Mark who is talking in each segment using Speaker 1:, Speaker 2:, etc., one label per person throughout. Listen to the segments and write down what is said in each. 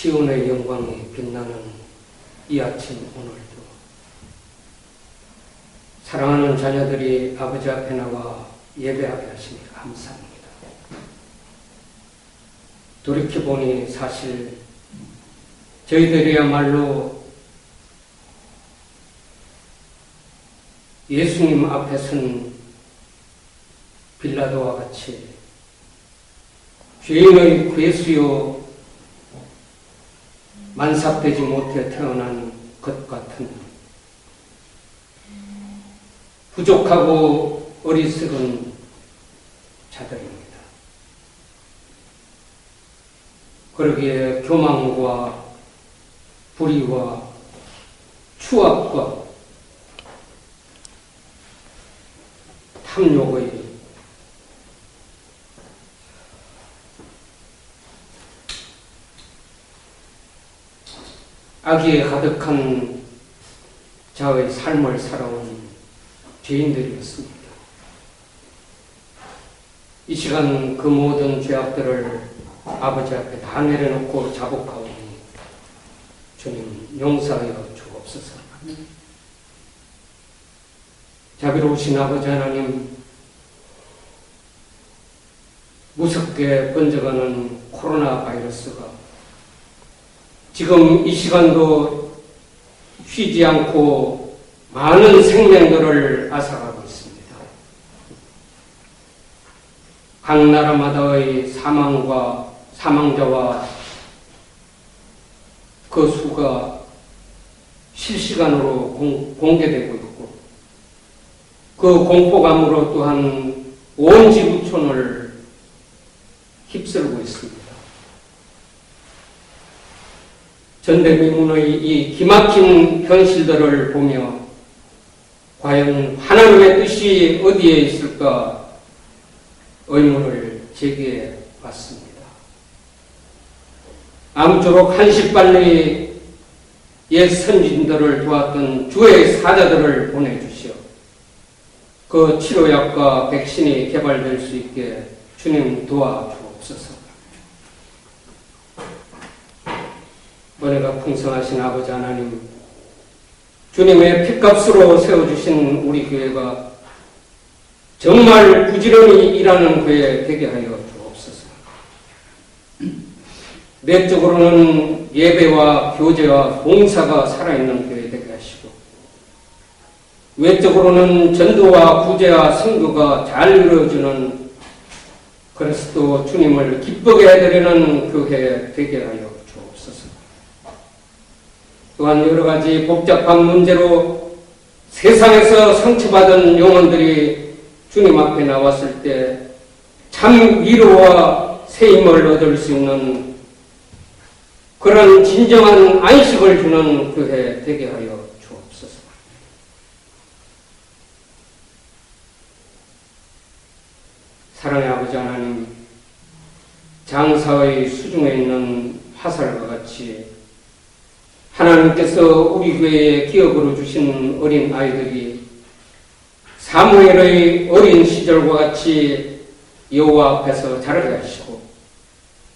Speaker 1: 시온의 영광이 빛나는 이 아침 오늘도 사랑하는 자녀들이 아버지 앞에 나와 예배하게 하시니 감사합니다. 돌이켜보니 사실 저희들이야말로 예수님 앞에 선 빌라도와 같이 죄인의 괴수요 만삭되지 못해 태어난 것 같은 부족하고 어리석은 자들입니다. 그러기에 교만과 불의와 추악과 탐욕의 악의에 가득한 자의 삶을 살아온 죄인들이었습니다. 이 시간 그 모든 죄악들을 아버지 앞에 다 내려놓고 자복하오니 주님 용서하여 주옵소서. 자비로우신 아버지 하나님, 무섭게 번져가는 코로나 바이러스가 지금 이 시간도 쉬지 않고 많은 생명들을 앗아가고 있습니다. 각 나라마다의 사망자와 그 수가 실시간으로 공개되고 있고 그 공포감으로 또한 온 지구촌을 휩쓸고 있습니다. 전대미문의 이 기막힌 현실들을 보며 과연 하나님의 뜻이 어디에 있을까 의문을 제기해 봤습니다. 아무쪼록 한시빨리 옛 선진들을 도왔던 주의 사자들을 보내주시오. 그 치료약과 백신이 개발될 수 있게 주님 도와주옵소서. 은혜가 풍성하신 아버지 하나님, 주님의 핏값으로 세워주신 우리 교회가 정말 부지런히 일하는 교회 되게 하여 주옵소서. 내적으로는 예배와 교제와 봉사가 살아있는 교회 되게 하시고 외적으로는 전도와 구제와 선교가 잘 이루어지는 그리스도 주님을 기쁘게 해드리는 교회 되게 하여 또한 여러 가지 복잡한 문제로 세상에서 상처받은 영혼들이 주님 앞에 나왔을 때 참 위로와 새 힘을 얻을 수 있는 그런 진정한 안식을 주는 교회 되게 하여 주옵소서. 사랑의 아버지 하나님, 장사의 수중에 있는 화살과 같이 하나님께서 우리 교회에 기업으로 주신 어린 아이들이 사무엘의 어린 시절과 같이 여호와 앞에서 자라게 하시고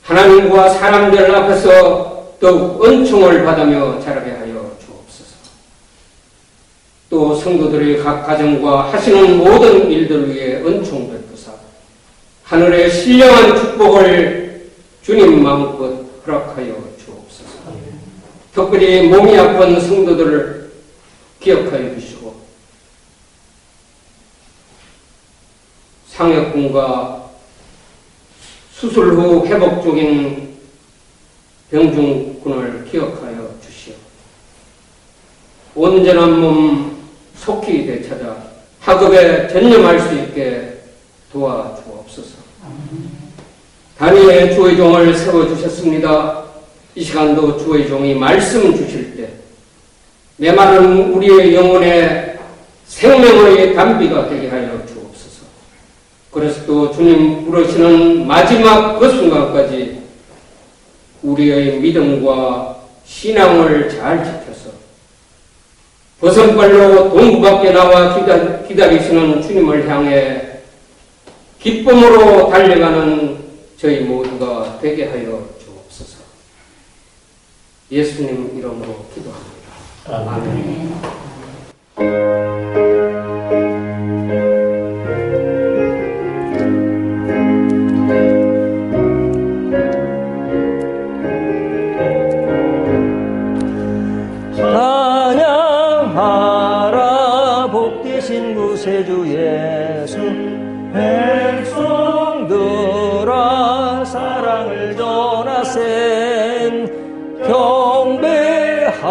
Speaker 1: 하나님과 사람들 앞에서 더욱 은총을 받으며 자라게 하여 주옵소서. 또 성도들의 각 가정과 하시는 모든 일들 위에 은총 베푸사 하늘의 신령한 축복을 주님 마음껏 허락하여 특별히 몸이 아픈 성도들을 기억하여 주시고 상여군과 수술 후 회복 중인 병중군을 기억하여 주시오. 온전한 몸 속히 되찾아 학업에 전념할 수 있게 도와주옵소서. 단위의 주의 종을 세워주셨습니다. 이 시간도 주의 종이 말씀 주실 때 메마른 우리의 영혼에 생명의 담비가 되게 하여 주옵소서. 그래서 또 주님 부르시는 마지막 그 순간까지 우리의 믿음과 신앙을 잘 지켜서 버선발로 동부 밖에 나와 기다리시는 주님을 향해 기쁨으로 달려가는 저희 모두가 되게 하여 주옵소서. 예수님 이름으로 기도합니다. 아멘.
Speaker 2: 찬양하라 복되신 구세주 예수, 백성들아 사랑을 전하센, 경배하라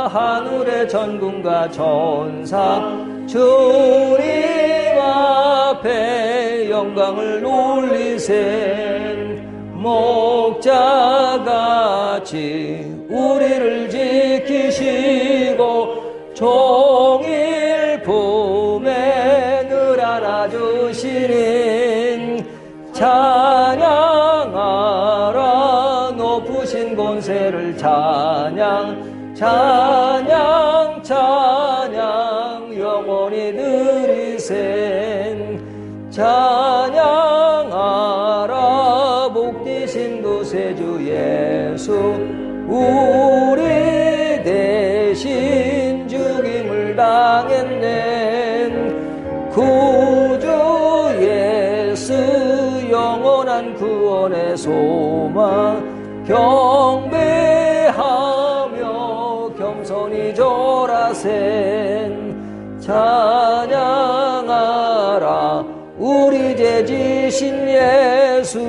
Speaker 2: 하늘의 전군과 천사, 주님 앞에 영광을 돌리센, 목자같이 우리를 지키시고 종일 품에 늘 안아주시는, 찬양하라 높으신 권세를 찬양, 찬양 찬양 영원히 드리센, 찬양하라 복되신 구세주 예수, 우리 대신 죽임을 당했는 구주 예수, 영원한 구원의 소망, 경배하며 겸손히 절하센, 찬양하라 우리 죄 지신 예수,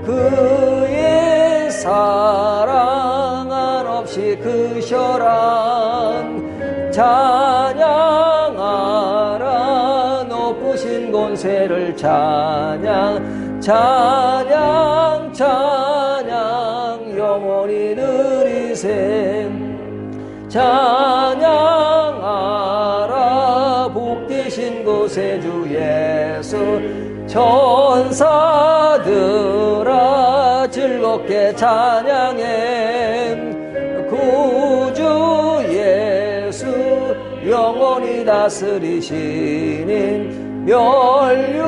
Speaker 2: 그의 사랑 한없이 크셔란, 찬양하라 높으신 권세를 찬양, 찬양 찬양 영원히 누리셈, 찬양하라 복되신 구세주 예수, 천사들아 즐겁게 찬양해, 구주 예수 영원히 다스리시는, 멸류관을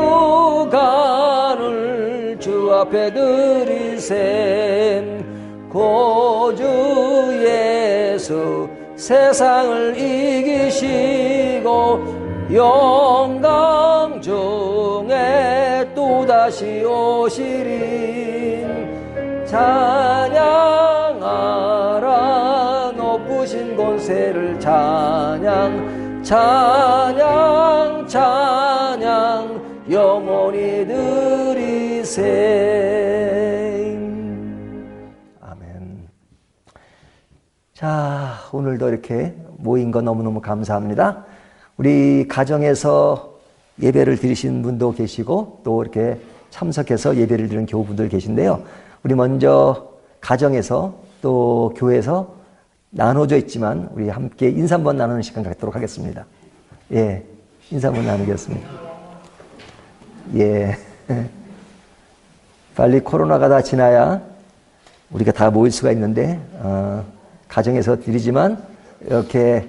Speaker 2: 주 앞에 드리셈, 구주 예수 세상을 이기시고 영광 중에 또다시 오시리, 찬양하라 높으신 권세를 찬양, 찬양 찬양 영원히 드리세. 아멘. 자, 오늘도 이렇게 모인 거 너무너무 감사합니다. 우리 가정에서 예배를 드리신 분도 계시고 또 이렇게 참석해서 예배를 드리는 교우분들 계신데요. 우리 먼저 가정에서 또 교회에서 나눠져 있지만 우리 함께 인사 한번 나누는 시간 갖도록 하겠습니다. 예, 인사 한번 나누겠습니다. 예, 빨리 코로나가 다 지나야 우리가 다 모일 수가 있는데 가정에서 드리지만 이렇게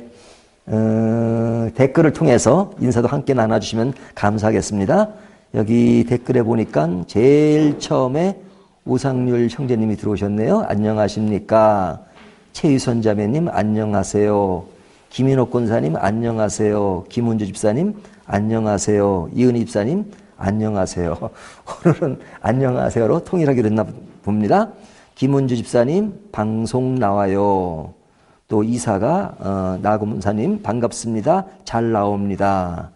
Speaker 2: 댓글을 통해서 인사도 함께 나눠주시면 감사하겠습니다. 여기 댓글에 보니까 제일 처음에 우상률 형제님이 들어오셨네요. 안녕하십니까. 최유선 자매님 안녕하세요. 김인옥 권사님 안녕하세요. 김은주 집사님 안녕하세요. 이은희 집사님 안녕하세요. 오늘은 안녕하세요로 통일하기로 했나 봅니다. 김은주 집사님 방송 나와요. 또 이사가 나고문사님 반갑습니다. 잘 나옵니다.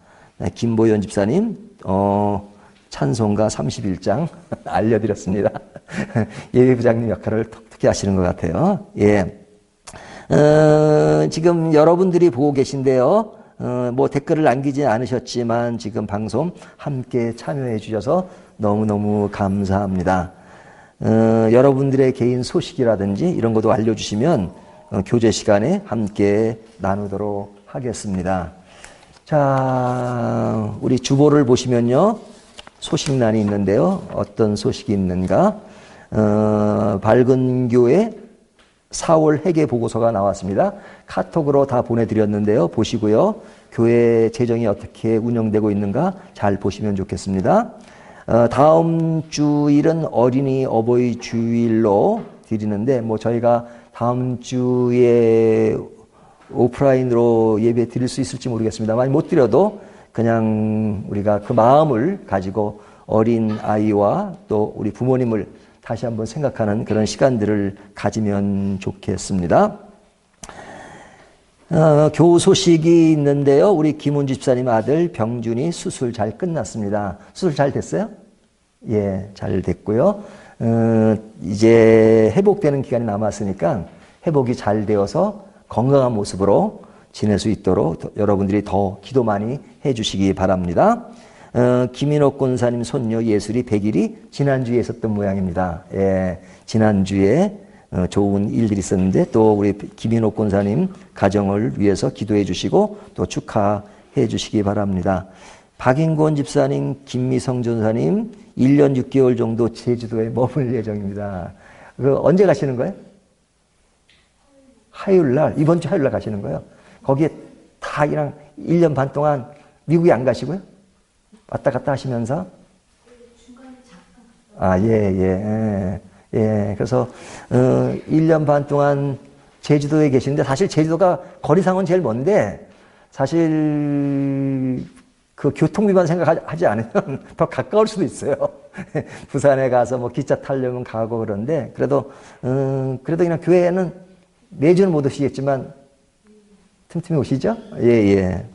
Speaker 2: 김보현 집사님 찬송가 31장 알려드렸습니다. 예배부장님 역할을 톡톡히 하시는 것 같아요. 예. 지금 여러분들이 보고 계신데요. 뭐 댓글을 남기지 않으셨지만 지금 방송 함께 참여해 주셔서 너무너무 감사합니다. 여러분들의 개인 소식이라든지 이런 것도 알려주시면 교제 시간에 함께 나누도록 하겠습니다. 자, 우리 주보를 보시면요. 소식란이 있는데요. 어떤 소식이 있는가? 밝은 교회 4월 회계 보고서가 나왔습니다. 카톡으로 다 보내드렸는데요. 보시고요. 교회 재정이 어떻게 운영되고 있는가 잘 보시면 좋겠습니다. 다음 주일은 어린이 어버이 주일로 드리는데 뭐 저희가 다음 주에 오프라인으로 예배 드릴 수 있을지 모르겠습니다만 못 드려도 그냥 우리가 그 마음을 가지고 어린 아이와 또 우리 부모님을 다시 한번 생각하는 그런 시간들을 가지면 좋겠습니다. 교우 소식이 있는데요. 우리 김은주 집사님 아들 병준이 수술 잘 끝났습니다. 수술 잘 됐어요? 예, 잘 됐고요. 이제 회복되는 기간이 남았으니까 회복이 잘 되어서 건강한 모습으로 지낼 수 있도록 여러분들이 더 기도 많이 해주시기 바랍니다. 김인옥 권사님 손녀 예술이 100일이 지난주에 있었던 모양입니다. 예, 지난주에 좋은 일들이 있었는데 또 우리 김인옥 권사님 가정을 위해서 기도해 주시고 또 축하해 주시기 바랍니다. 박인권 집사님, 김미성 전사님 1년 6개월 정도 제주도에 머물 예정입니다. 언제 가시는 거예요? 화요일날, 이번 주 화요일날 가시는 거예요. 거기에 다 그냥 1년 반 동안 미국에 안 가시고요? 왔다 갔다 하시면서? 그래서 1년 반 동안 제주도에 계시는데 사실 제주도가 거리상은 제일 먼데 사실 그 교통비만 생각하지 않으면 더 가까울 수도 있어요. 부산에 가서 뭐 기차 타려면 가고 그런데 그래도 그냥 교회에는 매주는 못 오시겠지만 틈틈이 오시죠?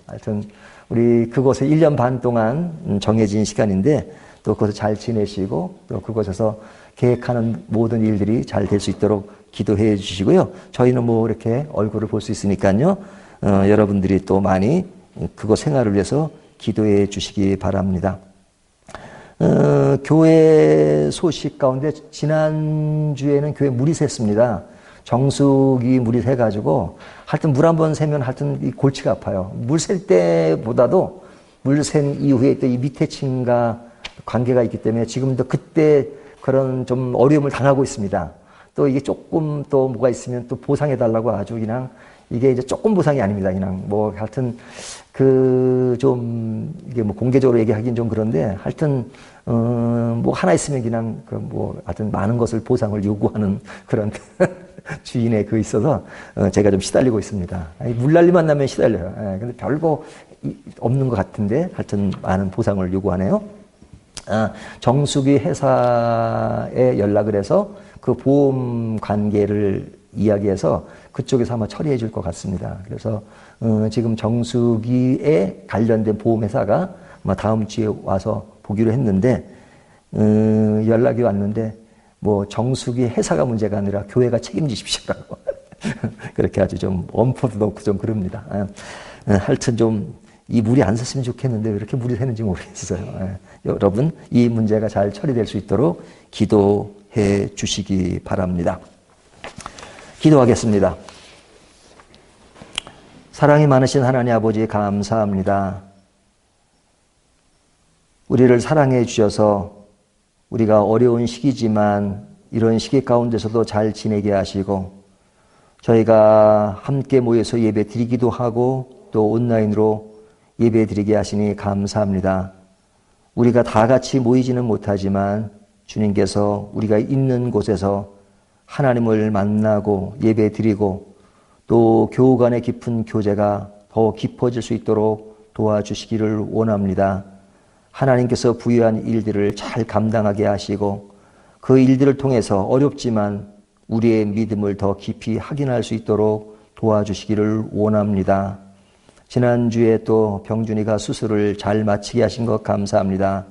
Speaker 2: 하여튼 우리 그곳에 1년 반 동안 정해진 시간인데 또 그곳에 잘 지내시고 또 그곳에서 계획하는 모든 일들이 잘 될 수 있도록 기도해 주시고요. 저희는 뭐 이렇게 얼굴을 볼 수 있으니까요. 여러분들이 또 많이 그곳 생활을 위해서 기도해 주시기 바랍니다. 교회 소식 가운데 지난주에는 교회 물이 샜습니다. 정수기 물이 새가지고 하여튼 물 한 번 새면 하여튼 이 골치가 아파요. 물 셀 때보다도 물 샌 이후에 또 이 밑에 층과 관계가 있기 때문에 지금도 그때 그런 좀 어려움을 당하고 있습니다. 또 이게 조금 또 뭐가 있으면 또 보상해달라고 아주 그냥 이게 이제 조금 보상이 아닙니다. 그냥 뭐 하여튼 그 좀 이게 뭐 공개적으로 얘기하기는 좀 그런데 하여튼 뭐 하나 있으면 그냥 그 뭐 하여튼 많은 것을 보상을 요구하는 그런 주인의 그 있어서 제가 좀 시달리고 있습니다. 물난리만 나면 시달려요. 근데 별거 없는 것 같은데 하여튼 많은 보상을 요구하네요. 정수기 회사에 연락을 해서 그 보험 관계를 이야기해서 그쪽에서 아마 처리해 줄 것 같습니다. 그래서 지금 정수기에 관련된 보험회사가 아마 다음 주에 와서 보기로 했는데 연락이 왔는데 뭐 정수기 회사가 문제가 아니라 교회가 책임지십시오라고 그렇게 아주 좀 엄포도 넣고 좀 그럽니다. 하여튼 좀 이 물이 안 샜으면 좋겠는데 왜 이렇게 물이 새는지 모르겠어요. 여러분 이 문제가 잘 처리될 수 있도록 기도해 주시기 바랍니다. 기도하겠습니다. 사랑이 많으신 하나님 아버지 감사합니다. 우리를 사랑해 주셔서 우리가 어려운 시기지만 이런 시기 가운데서도 잘 지내게 하시고 저희가 함께 모여서 예배 드리기도 하고 또 온라인으로 예배 드리게 하시니 감사합니다. 우리가 다 같이 모이지는 못하지만 주님께서 우리가 있는 곳에서 하나님을 만나고 예배 드리고 또 교우 간의 깊은 교제가 더 깊어질 수 있도록 도와주시기를 원합니다. 하나님께서 부여한 일들을 잘 감당하게 하시고 그 일들을 통해서 어렵지만 우리의 믿음을 더 깊이 확인할 수 있도록 도와주시기를 원합니다. 지난주에 또 병준이가 수술을 잘 마치게 하신 것 감사합니다.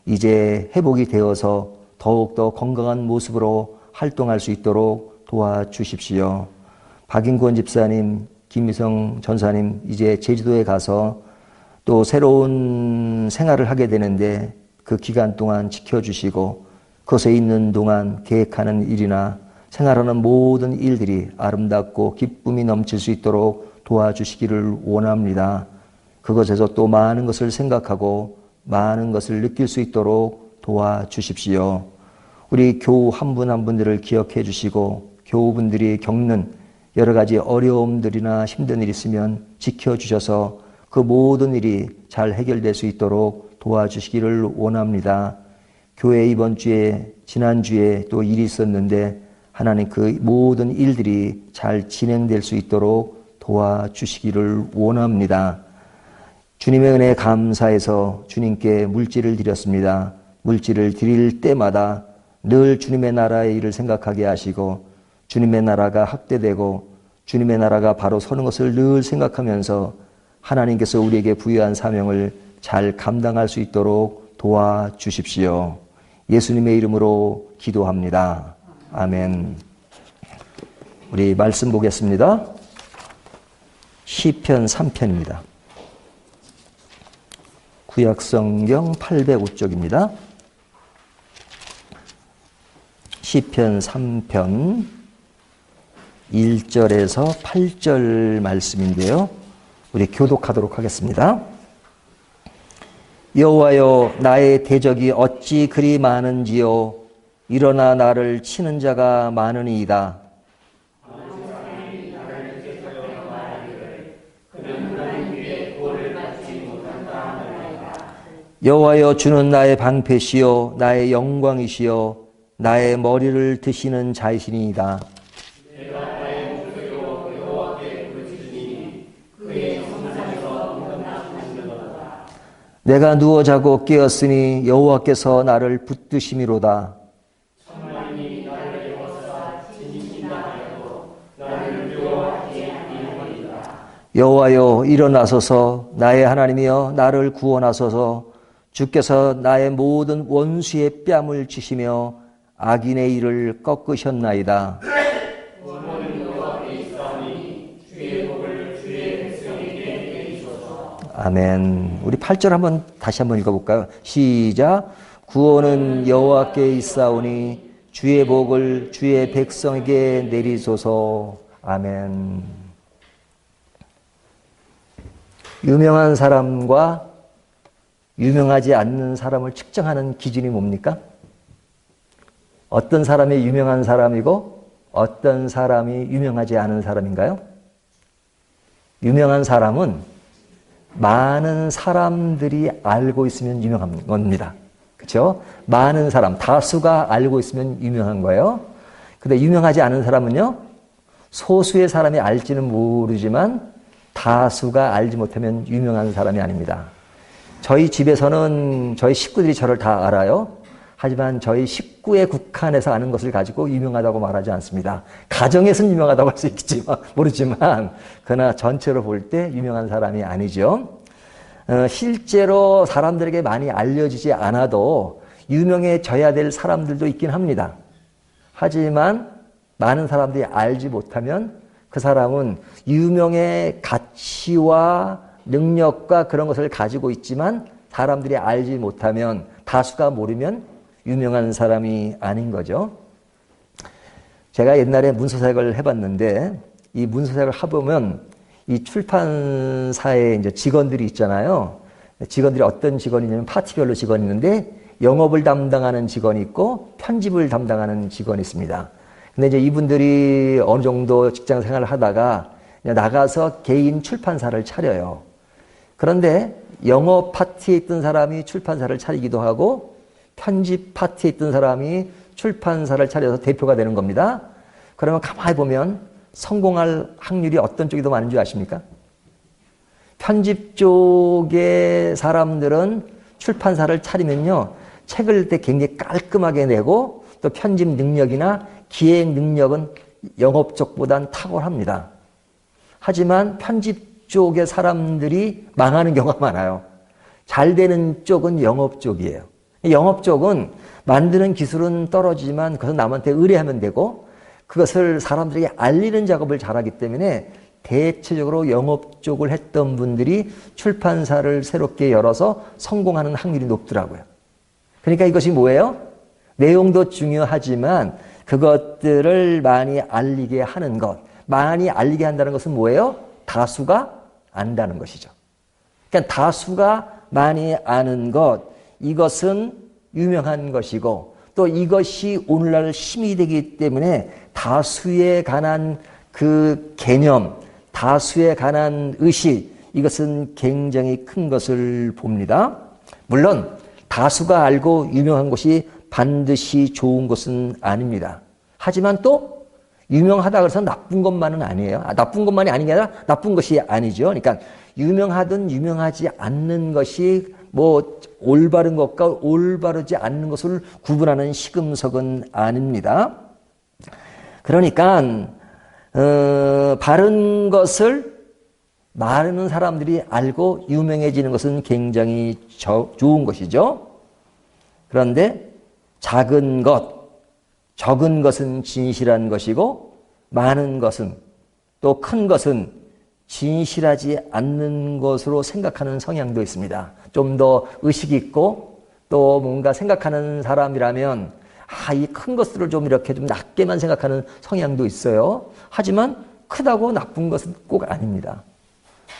Speaker 2: 이제 회복이 되어서 더욱더 건강한 모습으로 활동할 수 있도록 도와주십시오. 박인권 집사님, 김미성 전사님 이제 제주도에 가서 또 새로운 생활을 하게 되는데 그 기간 동안 지켜주시고 그곳에 있는 동안 계획하는 일이나 생활하는 모든 일들이 아름답고 기쁨이 넘칠 수 있도록 도와주시기를 원합니다. 그것에서 또 많은 것을 생각하고 많은 것을 느낄 수 있도록 도와주십시오. 우리 교우 한 분 한 분들을 기억해 주시고 교우분들이 겪는 여러 가지 어려움들이나 힘든 일이 있으면 지켜주셔서 그 모든 일이 잘 해결될 수 있도록 도와주시기를 원합니다. 교회 이번 주에 지난주에 또 일이 있었는데 하나님 그 모든 일들이 잘 진행될 수 있도록 도와주시기를 원합니다. 주님의 은혜에 감사해서 주님께 물질을 드렸습니다. 물질을 드릴 때마다 늘 주님의 나라의 일을 생각하게 하시고 주님의 나라가 확대되고 주님의 나라가 바로 서는 것을 늘 생각하면서 하나님께서 우리에게 부여한 사명을 잘 감당할 수 있도록 도와주십시오. 예수님의 이름으로 기도합니다. 아멘. 우리 말씀 보겠습니다. 시편 3편입니다. 구약성경 805쪽입니다. 시편 3편 1절에서 8절 말씀인데요. 우리 교독하도록 하겠습니다. 여호와여, 나의 대적이 어찌 그리 많은지요. 일어나 나를 치는 자가 많으니이다. 여호와여, 주는 나의 방패시요 나의 영광이시요 나의 머리를 드시는 자이시니이다. 내가 누워 자고 깨었으니 여호와께서 나를 붙드심이로다. 여호와여, 일어나소서. 나의 하나님이여, 나를 구원하소서. 주께서 나의 모든 원수의 뺨을 치시며 악인의 일을 꺾으셨나이다. 아멘. 우리 8절 한번 다시 한번 읽어볼까요? 시작. 구원은 여호와께 있사오니 주의 복을 주의 백성에게 내리소서. 아멘. 유명한 사람과 유명하지 않는 사람을 측정하는 기준이 뭡니까? 어떤 사람이 유명한 사람이고 어떤 사람이 유명하지 않은 사람인가요? 유명한 사람은 많은 사람들이 알고 있으면 유명한 겁니다. 그렇죠? 많은 사람, 다수가 알고 있으면 유명한 거예요. 근데 유명하지 않은 사람은요, 소수의 사람이 알지는 모르지만 다수가 알지 못하면 유명한 사람이 아닙니다. 저희 집에서는 저희 식구들이 저를 다 알아요. 하지만 저희 식구의 국한에서 아는 것을 가지고 유명하다고 말하지 않습니다. 가정에서는 유명하다고 할 수 있겠지만 모르지만 그러나 전체로 볼 때 유명한 사람이 아니죠. 실제로 사람들에게 많이 알려지지 않아도 유명해져야 될 사람들도 있긴 합니다. 하지만 많은 사람들이 알지 못하면 그 사람은 유명의 가치와 능력과 그런 것을 가지고 있지만 사람들이 알지 못하면, 다수가 모르면 유명한 사람이 아닌 거죠. 제가 옛날에 문서사역을 해봤는데 이 문서사역을 해보면 이 출판사에 이제 직원들이 있잖아요. 직원들이 어떤 직원이냐면 파티별로 직원이 있는데 영업을 담당하는 직원이 있고 편집을 담당하는 직원이 있습니다. 근데 이제 이분들이 어느 정도 직장 생활을 하다가 나가서 개인 출판사를 차려요. 그런데 영업 파티에 있던 사람이 출판사를 차리기도 하고 편집 파티에 있던 사람이 출판사를 차려서 대표가 되는 겁니다. 그러면 가만히 보면 성공할 확률이 어떤 쪽이 더 많은 줄 아십니까? 편집 쪽의 사람들은 출판사를 차리면요, 책을 때 굉장히 깔끔하게 내고 또 편집 능력이나 기획 능력은 영업 쪽보단 탁월합니다. 하지만 편집 쪽의 사람들이 망하는 경우가 많아요. 잘 되는 쪽은 영업 쪽이에요. 영업 쪽은 만드는 기술은 떨어지지만 그것은 남한테 의뢰하면 되고 그것을 사람들에게 알리는 작업을 잘하기 때문에 대체적으로 영업 쪽을 했던 분들이 출판사를 새롭게 열어서 성공하는 확률이 높더라고요. 그러니까 이것이 뭐예요? 내용도 중요하지만 그것들을 많이 알리게 하는 것. 많이 알리게 한다는 것은 뭐예요? 다수가 안다는 것이죠. 그러니까 다수가 많이 아는 것, 이것은 유명한 것이고 또 이것이 오늘날 힘이 되기 때문에 다수에 관한 그 개념, 다수에 관한 의식, 이것은 굉장히 큰 것을 봅니다. 물론 다수가 알고 유명한 것이 반드시 좋은 것은 아닙니다. 하지만 또 유명하다 그래서 나쁜 것만은 아니에요. 나쁜 것만이 아닌 게 아니라 나쁜 것이 아니죠. 그러니까 유명하든 유명하지 않는 것이 뭐 올바른 것과 올바르지 않는 것을 구분하는 시금석은 아닙니다. 그러니까 바른 것을 많은 사람들이 알고 유명해지는 것은 굉장히 좋은 것이죠. 그런데 작은 것, 적은 것은 진실한 것이고 많은 것은 또 큰 것은 진실하지 않는 것으로 생각하는 성향도 있습니다. 좀 더 의식 있고 또 뭔가 생각하는 사람이라면 이 큰 것들을 좀 이렇게 좀 낮게만 생각하는 성향도 있어요. 하지만 크다고 나쁜 것은 꼭 아닙니다.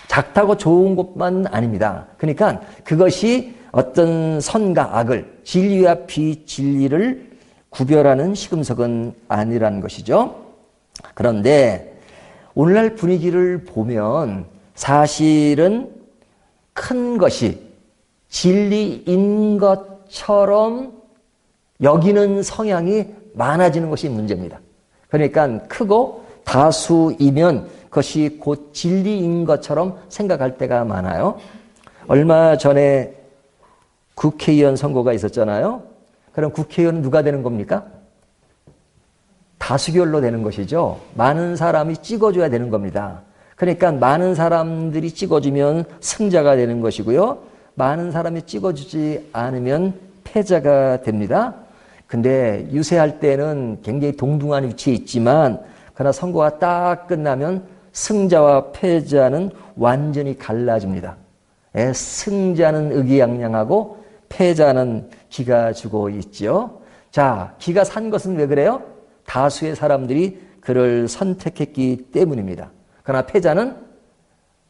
Speaker 2: 작다고 좋은 것만 아닙니다. 그러니까 그것이 어떤 선과 악을, 진리와 비진리를 구별하는 시금석은 아니라는 것이죠. 그런데 오늘날 분위기를 보면 사실은 큰 것이 진리인 것처럼 여기는 성향이 많아지는 것이 문제입니다. 그러니까 크고 다수이면 그것이 곧 진리인 것처럼 생각할 때가 많아요. 얼마 전에 국회의원 선거가 있었잖아요. 그럼 국회의원은 누가 되는 겁니까? 다수결로 되는 것이죠. 많은 사람이 찍어줘야 되는 겁니다. 그러니까 많은 사람들이 찍어주면 승자가 되는 것이고요. 많은 사람이 찍어주지 않으면 패자가 됩니다. 근데 유세할 때는 굉장히 동등한 위치에 있지만 그러나 선거가 딱 끝나면 승자와 패자는 완전히 갈라집니다. 승자는 의기양양하고 패자는 기가 죽어 있죠. 자, 기가 산 것은 왜 그래요? 다수의 사람들이 그를 선택했기 때문입니다. 그러나 패자는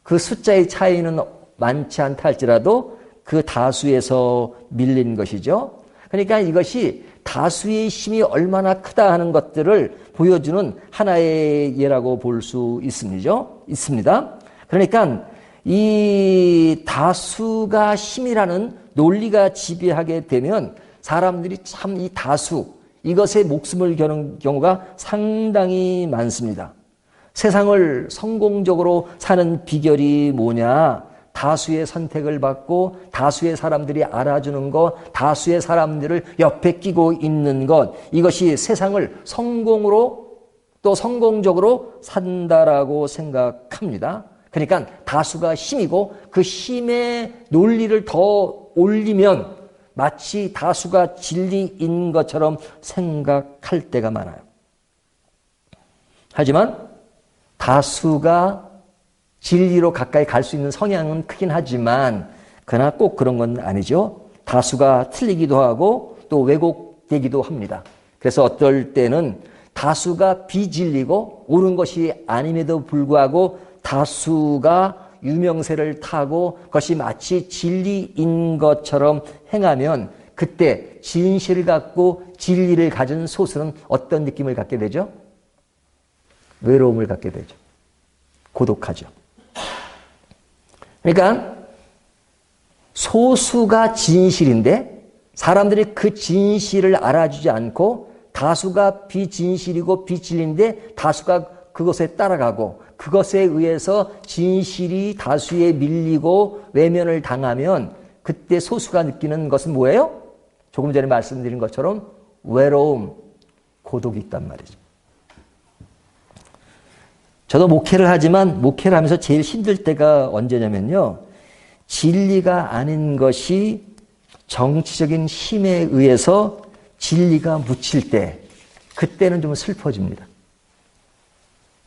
Speaker 2: 그 숫자의 차이는 많지 않다 할지라도 그 다수에서 밀린 것이죠. 그러니까 이것이 다수의 힘이 얼마나 크다 하는 것들을 보여주는 하나의 예라고 볼 수 있습니다. 그러니까 이 다수가 힘이라는 논리가 지배하게 되면 사람들이 참 이 다수, 이것에 목숨을 거는 경우가 상당히 많습니다. 세상을 성공적으로 사는 비결이 뭐냐? 다수의 선택을 받고 다수의 사람들이 알아주는 것, 다수의 사람들을 옆에 끼고 있는 것, 이것이 세상을 성공으로 또 성공적으로 산다라고 생각합니다. 그러니까 다수가 힘이고 그 힘의 논리를 더 올리면 마치 다수가 진리인 것처럼 생각할 때가 많아요. 하지만 다수가 진리로 가까이 갈 수 있는 성향은 크긴 하지만 그러나 꼭 그런 건 아니죠. 다수가 틀리기도 하고 또 왜곡되기도 합니다. 그래서 어떨 때는 다수가 비진리고 옳은 것이 아님에도 불구하고 다수가 유명세를 타고 그것이 마치 진리인 것처럼 행하면 그때 진실을 갖고 진리를 가진 소수는 어떤 느낌을 갖게 되죠? 외로움을 갖게 되죠. 고독하죠. 그러니까 소수가 진실인데 사람들이 그 진실을 알아주지 않고 다수가 비진실이고 비진리인데 다수가 그것에 따라가고 그것에 의해서 진실이 다수에 밀리고 외면을 당하면 그때 소수가 느끼는 것은 뭐예요? 조금 전에 말씀드린 것처럼 외로움, 고독이 있단 말이죠. 저도 목회를 하지만 목회를 하면서 제일 힘들 때가 언제냐면요. 진리가 아닌 것이 정치적인 힘에 의해서 진리가 묻힐 때 그때는 좀 슬퍼집니다.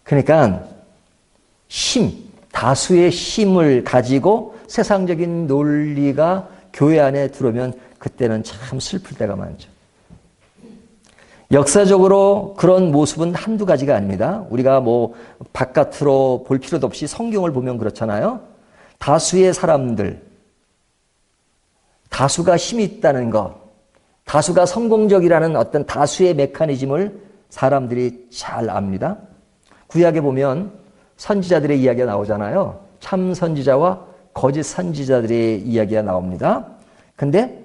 Speaker 2: 그러니까 다수의 힘을 가지고 세상적인 논리가 교회 안에 들어오면 그때는 참 슬플 때가 많죠. 역사적으로 그런 모습은 한두 가지가 아닙니다. 우리가 뭐 바깥으로 볼 필요도 없이 성경을 보면 그렇잖아요. 다수의 사람들, 다수가 힘이 있다는 것, 다수가 성공적이라는 어떤 다수의 메커니즘을 사람들이 잘 압니다. 구약에 보면 선지자들의 이야기가 나오잖아요. 참 선지자와 거짓 선지자들의 이야기가 나옵니다. 근데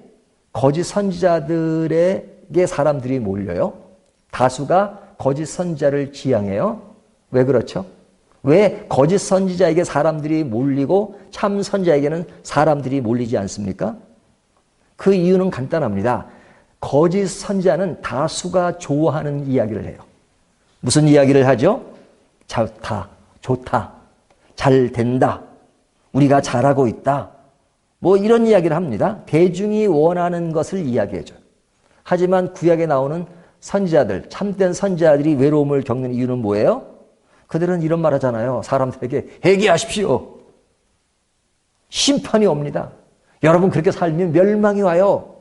Speaker 2: 거짓 선지자들에게 사람들이 몰려요. 다수가 거짓 선지자를 지향해요? 왜 그렇죠? 왜 거짓 선지자에게 사람들이 몰리고 참 선지자에게는 사람들이 몰리지 않습니까? 그 이유는 간단합니다. 거짓 선지자는 다수가 좋아하는 이야기를 해요. 무슨 이야기를 하죠? 좋다, 잘 된다, 우리가 잘하고 있다, 뭐 이런 이야기를 합니다. 대중이 원하는 것을 이야기해줘요. 하지만 구약에 나오는 선지자들, 참된 선지자들이 외로움을 겪는 이유는 뭐예요? 그들은 이런 말 하잖아요. 사람들에게 회개하십시오. 심판이 옵니다. 여러분 그렇게 살면 멸망이 와요.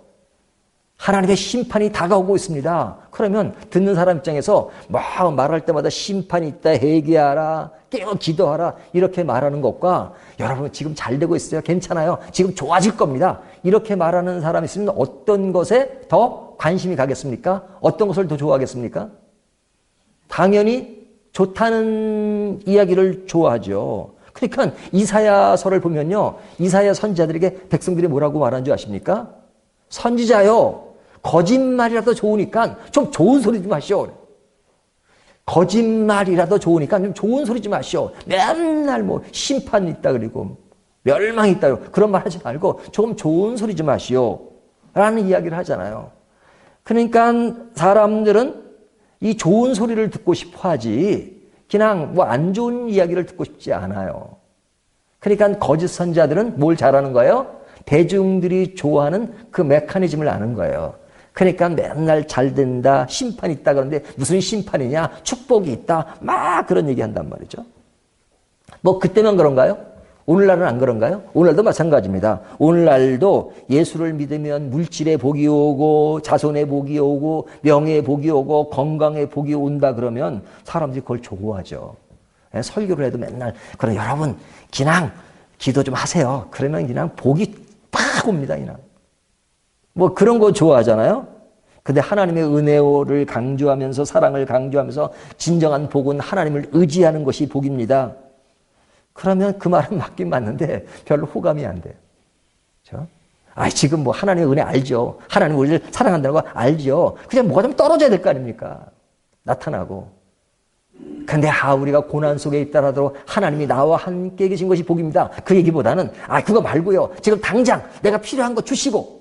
Speaker 2: 하나님의 심판이 다가오고 있습니다. 그러면 듣는 사람 입장에서 막 말할 때마다 심판이 있다, 회개하라, 깨어 기도하라 이렇게 말하는 것과 여러분 지금 잘 되고 있어요. 괜찮아요. 지금 좋아질 겁니다. 이렇게 말하는 사람이 있으면 어떤 것에 더 관심이 가겠습니까? 어떤 것을 더 좋아하겠습니까? 당연히 좋다는 이야기를 좋아하죠. 그러니까 이사야서를 보면요. 이사야 선지자들에게 백성들이 뭐라고 말하는 줄 아십니까? 선지자요. 거짓말이라도 좋으니까 좀 좋은 소리 좀 하시오. 거짓말이라도 좋으니까 좀 좋은 소리 좀 하시오. 맨날 뭐 심판 있다 그리고 멸망 있다 그런 말 하지 말고 조금 좋은 소리 좀 하시오. 라는 이야기를 하잖아요. 그러니까 사람들은 이 좋은 소리를 듣고 싶어 하지 그냥 뭐 안 좋은 이야기를 듣고 싶지 않아요. 그러니까 거짓 선지자들은 뭘 잘하는 거예요? 대중들이 좋아하는 그 메커니즘을 아는 거예요. 그러니까 맨날 잘 된다, 심판이 있다 그러는데 무슨 심판이냐, 축복이 있다, 막 그런 얘기 한단 말이죠. 뭐 그때만 그런가요? 오늘날은 안 그런가요? 오늘날도 마찬가지입니다. 오늘날도 예수를 믿으면 물질의 복이 오고 자손의 복이 오고 명예의 복이 오고 건강의 복이 온다 그러면 사람들이 그걸 좋아하죠. 설교를 해도 맨날 그럼 여러분 그냥 기도 좀 하세요. 그러면 그냥 복이 팍 옵니다. 그냥. 뭐 그런 거 좋아하잖아요. 근데 하나님의 은혜를 강조하면서 사랑을 강조하면서 진정한 복은 하나님을 의지하는 것이 복입니다. 그러면 그 말은 맞긴 맞는데 별로 호감이 안 돼요. 그렇죠? 지금 뭐 하나님의 은혜 알죠. 하나님 우리를 사랑한다는 거 알죠. 그냥 뭐가 좀 떨어져야 될 거 아닙니까? 나타나고. 근데 우리가 고난 속에 있더라도 하나님이 나와 함께 계신 것이 복입니다. 그 얘기보다는 그거 말고요. 지금 당장 내가 필요한 거 주시고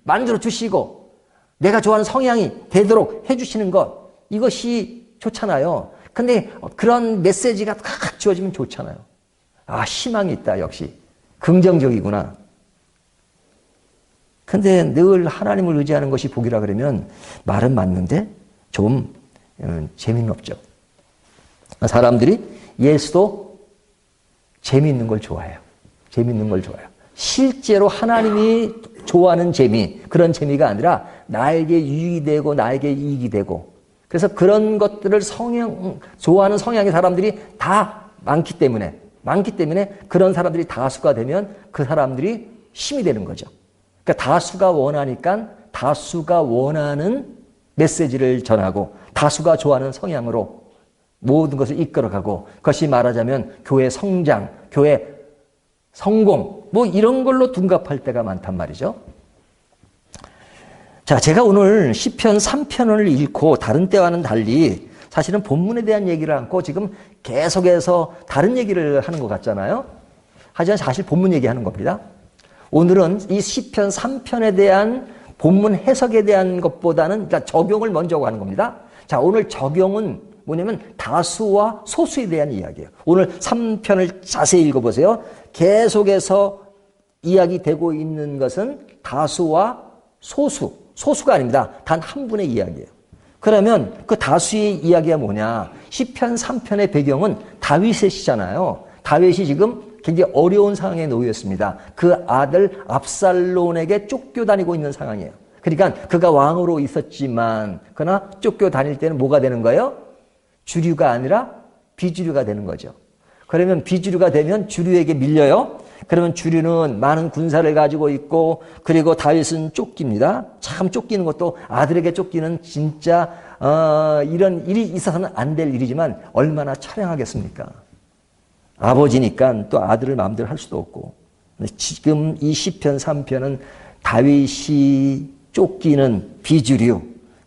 Speaker 2: 만들어 주시고 내가 좋아하는 성향이 되도록 해주시는 것 이것이 좋잖아요. 근데 그런 메시지가 탁 주어지면 좋잖아요. 희망이 있다. 역시 긍정적이구나. 근데 늘 하나님을 의지하는 것이 복이라 그러면 말은 맞는데 좀 재미는 없죠. 사람들이 예수도 재미있는 걸 좋아해요. 재미있는 걸 좋아해요. 실제로 하나님이 좋아하는 재미, 그런 재미가 아니라 나에게 유익이 되고 나에게 이익이 되고 그래서 그런 것들을 좋아하는 성향의 사람들이 다 많기 때문에 그런 사람들이 다수가 되면 그 사람들이 힘이 되는 거죠. 그러니까 다수가 원하니까 다수가 원하는 메시지를 전하고 다수가 좋아하는 성향으로 모든 것을 이끌어가고 그것이 말하자면 교회 성장, 교회 성공 뭐 이런 걸로 둔갑할 때가 많단 말이죠. 자, 제가 오늘 시편 3편을 읽고 다른 때와는 달리 사실은 본문에 대한 얘기를 않고 지금 계속해서 다른 얘기를 하는 것 같잖아요. 하지만 사실 본문 얘기하는 겁니다. 오늘은 이 시편 3편에 대한 본문 해석에 대한 것보다는 그러니까 적용을 먼저 하는 겁니다. 자, 오늘 적용은 뭐냐면 다수와 소수에 대한 이야기예요. 오늘 3편을 자세히 읽어보세요. 계속해서 이야기되고 있는 것은 다수와 소수가 아닙니다. 단 한 분의 이야기예요. 그러면 그 다수의 이야기가 뭐냐? 시편 3편의 배경은 다윗의 시잖아요. 다윗이 지금 굉장히 어려운 상황에 놓였습니다. 그 아들 압살론에게 쫓겨다니고 있는 상황이에요. 그러니까 그가 왕으로 있었지만 그러나 쫓겨다닐 때는 뭐가 되는 거예요? 주류가 아니라 비주류가 되는 거죠. 그러면 비주류가 되면 주류에게 밀려요. 그러면 주류는 많은 군사를 가지고 있고 그리고 다윗은 쫓깁니다. 참 쫓기는 것도 아들에게 쫓기는 진짜 이런 일이 있어서는 안 될 일이지만 얼마나 처량하겠습니까? 아버지니까 또 아들을 마음대로 할 수도 없고 지금 이 시편 3편은 다윗이 쫓기는 비주류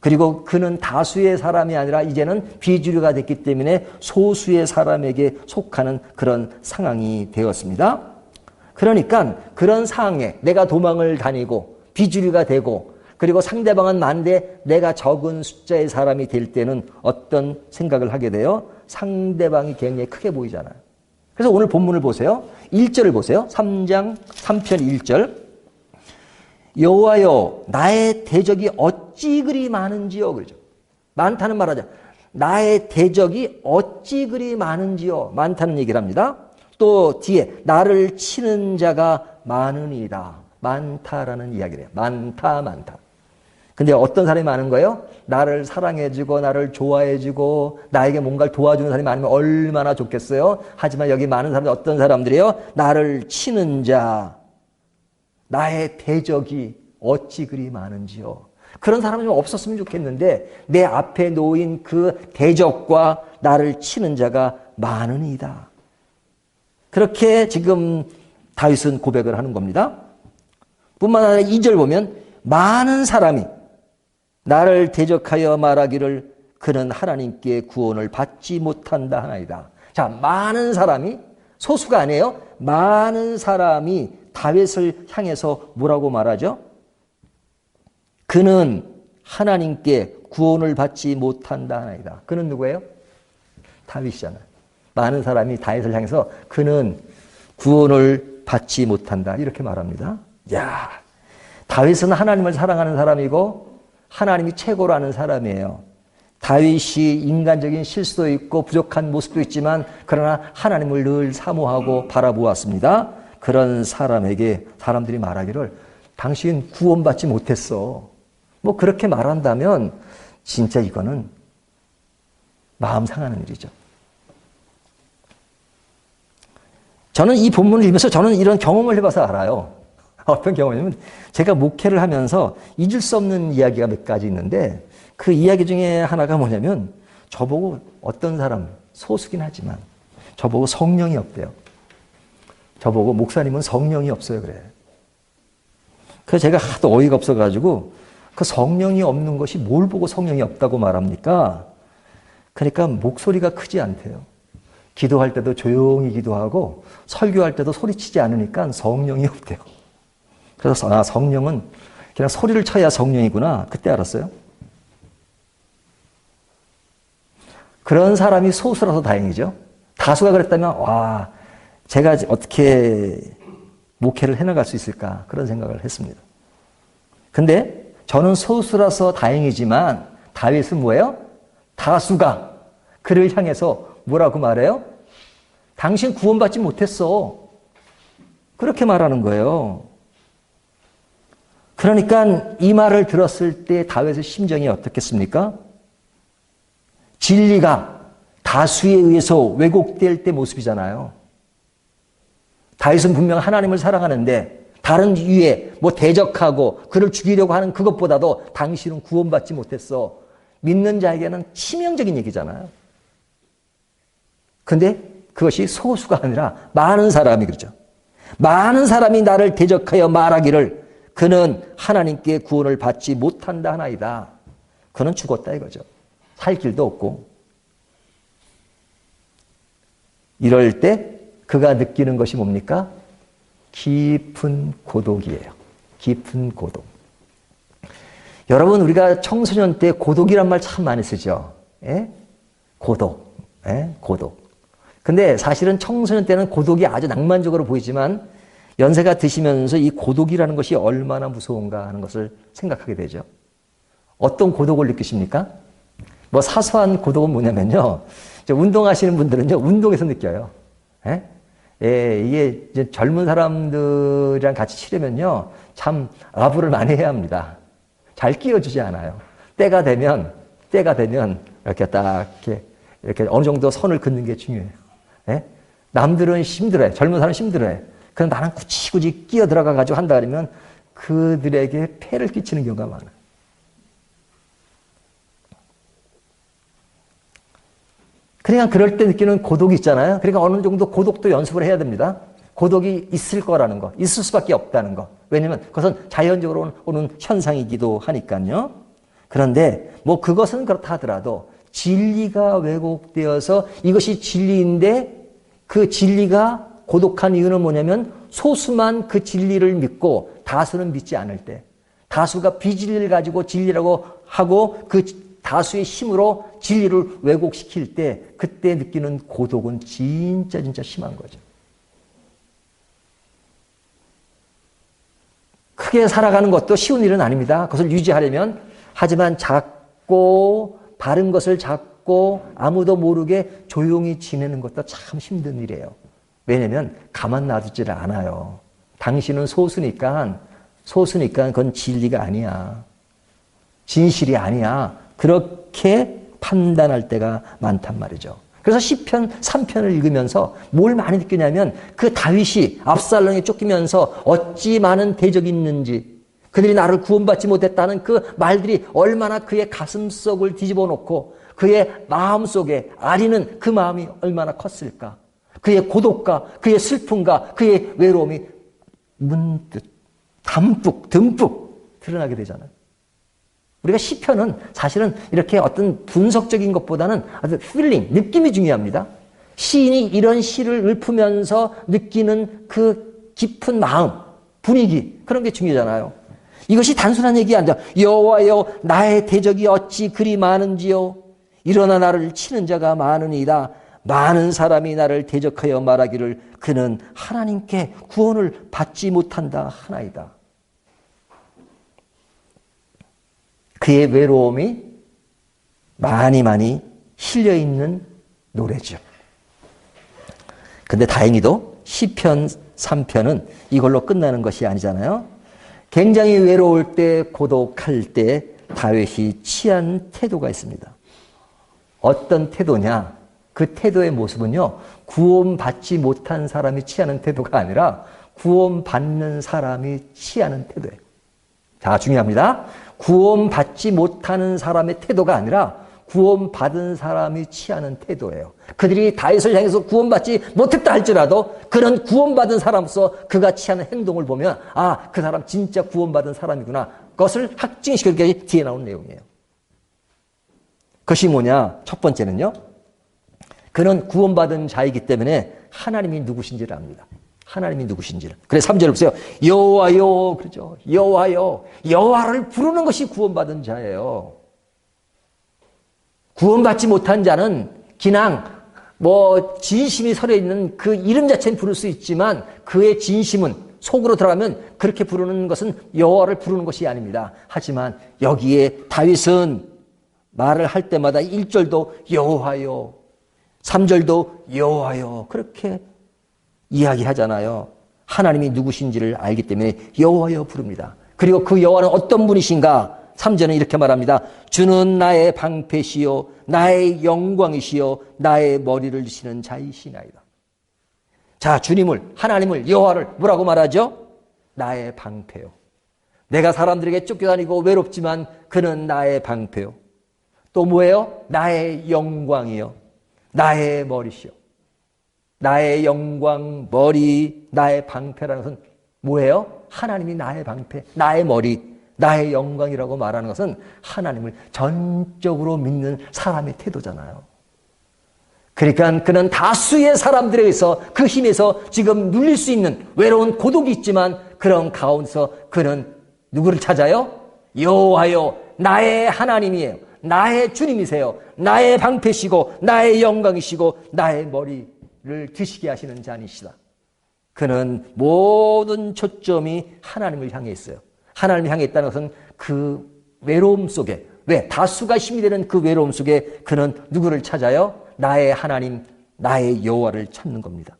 Speaker 2: 그리고 그는 다수의 사람이 아니라 이제는 비주류가 됐기 때문에 소수의 사람에게 속하는 그런 상황이 되었습니다. 그러니까 그런 상황에 내가 도망을 다니고 비주류가 되고 그리고 상대방은 많은데 내가 적은 숫자의 사람이 될 때는 어떤 생각을 하게 돼요? 상대방이 굉장히 크게 보이잖아요. 그래서 오늘 본문을 보세요. 1절을 보세요. 3장 3편 1절. 여호와여 나의 대적이 어찌 그리 많은지요. 그러죠. 많다는 말하죠. 나의 대적이 어찌 그리 많은지요. 많다는 얘기를 합니다. 또 뒤에 나를 치는 자가 많으니이다. 많다라는 이야기를 해요. 많다. 근데 어떤 사람이 많은 거예요? 나를 사랑해주고 나를 좋아해주고 나에게 뭔가를 도와주는 사람이 많으면 얼마나 좋겠어요? 하지만 여기 많은 사람들 어떤 사람들이에요? 나를 치는 자, 나의 대적이 어찌 그리 많은지요. 그런 사람이 좀 없었으면 좋겠는데 내 앞에 놓인 그 대적과 나를 치는 자가 많으니이다. 그렇게 지금 다윗은 고백을 하는 겁니다. 뿐만 아니라 2절 보면 많은 사람이 나를 대적하여 말하기를 그는 하나님께 구원을 받지 못한다 하나이다. 자, 많은 사람이 소수가 아니에요. 많은 사람이 다윗을 향해서 뭐라고 말하죠? 그는 하나님께 구원을 받지 못한다 하나이다. 그는 누구예요? 다윗이잖아요. 많은 사람이 다윗을 향해서 그는 구원을 받지 못한다 이렇게 말합니다. 야, 다윗은 하나님을 사랑하는 사람이고 하나님이 최고라는 사람이에요. 다윗이 인간적인 실수도 있고 부족한 모습도 있지만 그러나 하나님을 늘 사모하고 바라보았습니다. 그런 사람에게 사람들이 말하기를 당신 구원받지 못했어. 뭐 그렇게 말한다면 진짜 이거는 마음 상하는 일이죠. 저는 이 본문을 읽으면서 저는 이런 경험을 해봐서 알아요. 어떤 경험이냐면 제가 목회를 하면서 잊을 수 없는 이야기가 몇 가지 있는데 그 이야기 중에 하나가 뭐냐면 저보고 어떤 사람, 소수긴 하지만 저보고 성령이 없대요. 저보고 목사님은 성령이 없어요 그래. 그래서 제가 하도 어이가 없어가지고 그 성령이 없는 것이 뭘 보고 성령이 없다고 말합니까? 그러니까 목소리가 크지 않대요. 기도할 때도 조용히 기도하고 설교할 때도 소리치지 않으니까 성령이 없대요. 그래서 아, 성령은 그냥 소리를 쳐야 성령이구나. 그때 알았어요. 그런 사람이 소수라서 다행이죠. 다수가 그랬다면 와, 제가 어떻게 목회를 해나갈 수 있을까 그런 생각을 했습니다. 근데 저는 소수라서 다행이지만 다윗은 뭐예요? 다수가 그를 향해서 뭐라고 말해요? 당신 구원받지 못했어. 그렇게 말하는 거예요. 그러니까 이 말을 들었을 때 다윗의 심정이 어떻겠습니까? 진리가 다수에 의해서 왜곡될 때 모습이잖아요. 다윗은 분명 하나님을 사랑하는데 다른 이유에 뭐 대적하고 그를 죽이려고 하는 그것보다도 당신은 구원받지 못했어. 믿는 자에게는 치명적인 얘기잖아요. 근데 그것이 소수가 아니라 많은 사람이 그러죠. 많은 사람이 나를 대적하여 말하기를 그는 하나님께 구원을 받지 못한다 하나이다. 그는 죽었다 이거죠. 살 길도 없고. 이럴 때 그가 느끼는 것이 뭡니까? 깊은 고독이에요. 깊은 고독. 여러분 우리가 청소년 때 고독이란 말 참 많이 쓰죠. 예? 고독. 예? 고독. 근데 사실은 청소년 때는 고독이 아주 낭만적으로 보이지만 연세가 드시면서 이 고독이라는 것이 얼마나 무서운가 하는 것을 생각하게 되죠. 어떤 고독을 느끼십니까? 뭐 사소한 고독은 뭐냐면요. 운동하시는 분들은요, 운동에서 느껴요. 예? 예, 이게 이제 젊은 사람들이랑 같이 치려면요, 참 아부를 많이 해야 합니다. 잘 끼워주지 않아요. 때가 되면 이렇게 딱 이렇게 어느 정도 선을 긋는 게 중요해요. 예? 남들은 힘들어요. 젊은 사람은 힘들어요. 그럼 나는 굳이 끼어 들어가가지고 한다 그러면 그들에게 폐를 끼치는 경우가 많아요. 그러니까 그럴 때 느끼는 고독이 있잖아요. 그러니까 어느 정도 고독도 연습을 해야 됩니다. 고독이 있을 거라는 거, 있을 수밖에 없다는 거. 왜냐하면 그것은 자연적으로 오는 현상이기도 하니까요. 그런데 뭐 그것은 그렇다 하더라도 진리가 왜곡되어서 이것이 진리인데 그 진리가 고독한 이유는 뭐냐면 소수만 그 진리를 믿고 다수는 믿지 않을 때, 다수가 비진리를 가지고 진리라고 하고 그 다수의 힘으로 진리를 왜곡시킬 때 그때 느끼는 고독은 진짜 심한 거죠. 크게 살아가는 것도 쉬운 일은 아닙니다. 그것을 유지하려면. 하지만 작고 바른 것을 잡고 아무도 모르게 조용히 지내는 것도 참 힘든 일이에요. 왜냐하면 가만 놔두지를 않아요. 당신은 소수니까 그건 진리가 아니야. 진실이 아니야. 그렇게 판단할 때가 많단 말이죠. 그래서 시편 3편을 읽으면서 뭘 많이 느끼냐면 그 다윗이 압살롬에 쫓기면서 어찌 많은 대적이 있는지, 그들이 나를 구원받지 못했다는 그 말들이 얼마나 그의 가슴속을 뒤집어 놓고 그의 마음속에 아리는 그 마음이 얼마나 컸을까. 그의 고독과 그의 슬픔과 그의 외로움이 문득 듬뿍 드러나게 되잖아요. 우리가 시편은 사실은 이렇게 어떤 분석적인 것보다는 아주 필링, 느낌이 중요합니다. 시인이 이런 시를 읊으면서 느끼는 그 깊은 마음, 분위기, 그런 게 중요하잖아요. 이것이 단순한 얘기 아니라 여호와여 나의 대적이 어찌 그리 많은지요. 일어나 나를 치는 자가 많으니이다. 많은 사람이 나를 대적하여 말하기를 그는 하나님께 구원을 받지 못한다 하나이다. 그의 외로움이 많이 실려있는 노래죠. 근데 다행히도 시편 3편은 이걸로 끝나는 것이 아니잖아요. 굉장히 외로울 때, 고독할 때 다윗이 취한 태도가 있습니다. 어떤 태도냐? 그 태도의 모습은요, 구원받지 못한 사람이 취하는 태도가 아니라 구원받는 사람이 취하는 태도예요. 자, 중요합니다. 구원받지 못하는 사람의 태도가 아니라 구원받은 사람이 취하는 태도예요. 그들이 다윗을 향해서 구원받지 못했다 할지라도 그런 구원받은 사람으로서 그가 취하는 행동을 보면 아, 그 사람 진짜 구원받은 사람이구나. 그것을 확증시키기 위해 뒤에 나온 내용이에요. 그것이 뭐냐? 첫 번째는요. 그는 구원받은 자이기 때문에 하나님이 누구신지를 압니다. 하나님이 누구신지를. 그래서 3절을 보세요. 여호와여, 그러죠. 여호와여. 여호와를 부르는 것이 구원받은 자예요. 구원받지 못한 자는 그냥 진심이 서려 있는 그 이름 자체는 부를 수 있지만 그의 진심은 속으로 들어가면 그렇게 부르는 것은 여호와를 부르는 것이 아닙니다. 하지만 여기에 다윗은 말을 할 때마다 1절도 여호와여, 3절도 여호와여 그렇게 이야기하잖아요. 하나님이 누구신지를 알기 때문에 여호와여 부릅니다. 그리고 그 여호와는 어떤 분이신가? 3절은 이렇게 말합니다. 주는 나의 방패시요 나의 영광이시요 나의 머리를 드시는 자이시나이다. 자, 주님을, 하나님을, 여호와를 뭐라고 말하죠? 나의 방패요. 내가 사람들에게 쫓겨다니고 외롭지만 그는 나의 방패요. 또 뭐예요? 나의 영광이요. 나의 머리시요. 나의 영광, 머리, 나의 방패라는 것은 뭐예요? 하나님이 나의 방패, 나의 머리, 나의 영광이라고 말하는 것은 하나님을 전적으로 믿는 사람의 태도잖아요. 그러니까 그는 다수의 사람들에 의해서 그 힘에서 지금 눌릴 수 있는 외로운 고독이 있지만 그런 가운데서 그는 누구를 찾아요? 여호와여, 나의 하나님이에요. 나의 주님이세요. 나의 방패시고 나의 영광이시고 나의 머리를 드시게 하시는 자니시다. 그는 모든 초점이 하나님을 향해 있어요. 하나님을 향해 있다는 것은 그 외로움 속에, 왜? 다수가 힘이 되는 그 외로움 속에 그는 누구를 찾아요? 나의 하나님, 나의 여호와를 찾는 겁니다.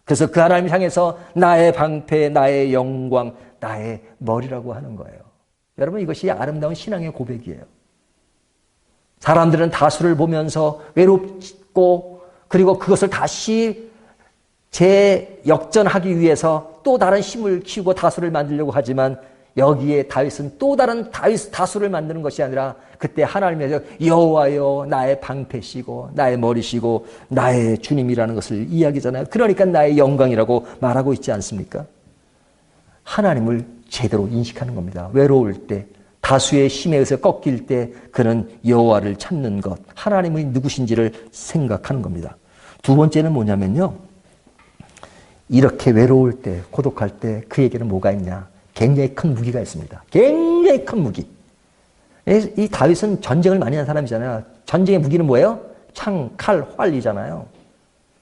Speaker 2: 그래서 그 하나님을 향해서 나의 방패, 나의 영광, 나의 머리라고 하는 거예요. 여러분, 이것이 아름다운 신앙의 고백이에요. 사람들은 다수를 보면서 외롭고 그리고 그것을 다시 재역전하기 위해서 또 다른 힘을 키우고 다수를 만들려고 하지만 여기에 다윗은 또 다른 다수를 만드는 것이 아니라 그때 하나님께서 여호와여 나의 방패시고 나의 머리시고 나의 주님이라는 것을 이야기하잖아요. 그러니까 나의 영광이라고 말하고 있지 않습니까? 하나님을 제대로 인식하는 겁니다. 외로울 때, 다수의 힘에 의해서 꺾일 때 그는 여호와를 찾는 것, 하나님의 누구신지를 생각하는 겁니다. 두 번째는 뭐냐면요. 이렇게 외로울 때, 고독할 때 그에게는 뭐가 있냐? 굉장히 큰 무기가 있습니다. 굉장히 큰 무기. 이 다윗은 전쟁을 많이 한 사람이잖아요. 전쟁의 무기는 뭐예요? 창, 칼, 활이잖아요.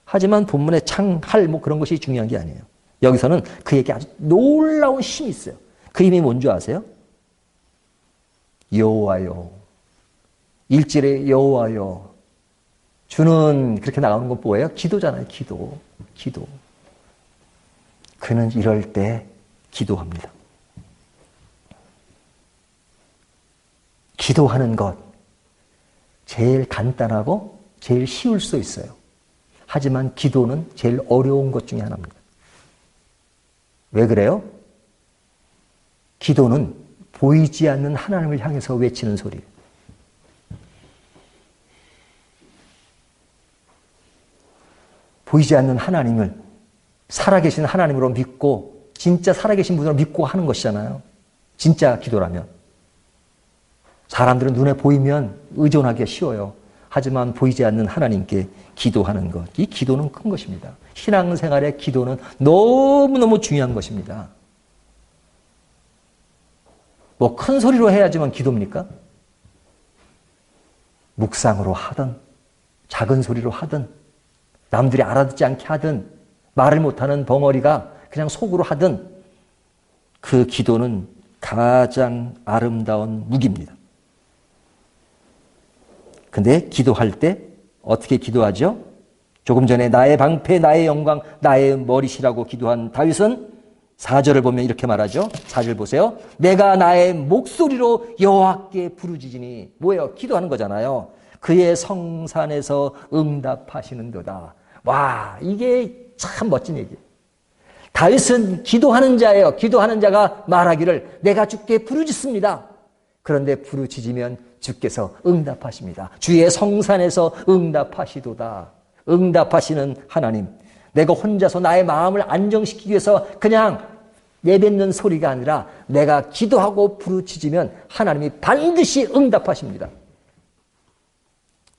Speaker 2: 하지만 본문에 창, 활 뭐 그런 것이 중요한 게 아니에요. 여기서는 그에게 아주 놀라운 힘이 있어요. 그 힘이 뭔지 아세요? 여호와여. 1절에 여호와여. 주는 그렇게 나오는 건 뭐예요? 기도잖아요. 기도. 그는 이럴 때 기도합니다. 기도하는 것. 제일 간단하고 제일 쉬울 수 있어요. 하지만 기도는 제일 어려운 것 중에 하나입니다. 왜 그래요? 기도는 보이지 않는 하나님을 향해서 외치는 소리예요. 보이지 않는 하나님을 살아계신 하나님으로 믿고 진짜 살아계신 분으로 믿고 하는 것이잖아요. 진짜 기도라면. 사람들은 눈에 보이면 의존하기가 쉬워요. 하지만 보이지 않는 하나님께 기도하는 것. 이 기도는 큰 것입니다. 신앙생활의 기도는 너무너무 중요한 것입니다. 뭐 큰 소리로 해야지만 기도입니까? 묵상으로 하든 작은 소리로 하든 남들이 알아듣지 않게 하든 말을 못하는 벙어리가 그냥 속으로 하든 그 기도는 가장 아름다운 무기입니다. 근데 기도할 때 어떻게 기도하죠? 조금 전에 나의 방패, 나의 영광, 나의 머리시라고 기도한 다윗은 4절을 보면 이렇게 말하죠. 4절 보세요. 내가 나의 목소리로 여호와께 부르짖으니 뭐예요? 기도하는 거잖아요. 그의 성산에서 응답하시는도다. 와, 이게 참 멋진 얘기예요. 다윗은 기도하는 자예요. 기도하는 자가 말하기를 내가 주께 부르짖습니다. 그런데 부르짖으면 주께서 응답하십니다. 주의 성산에서 응답하시도다. 응답하시는 하나님. 내가 혼자서 나의 마음을 안정시키기 위해서 그냥 내뱉는 소리가 아니라 내가 기도하고 부르짖으면 하나님이 반드시 응답하십니다.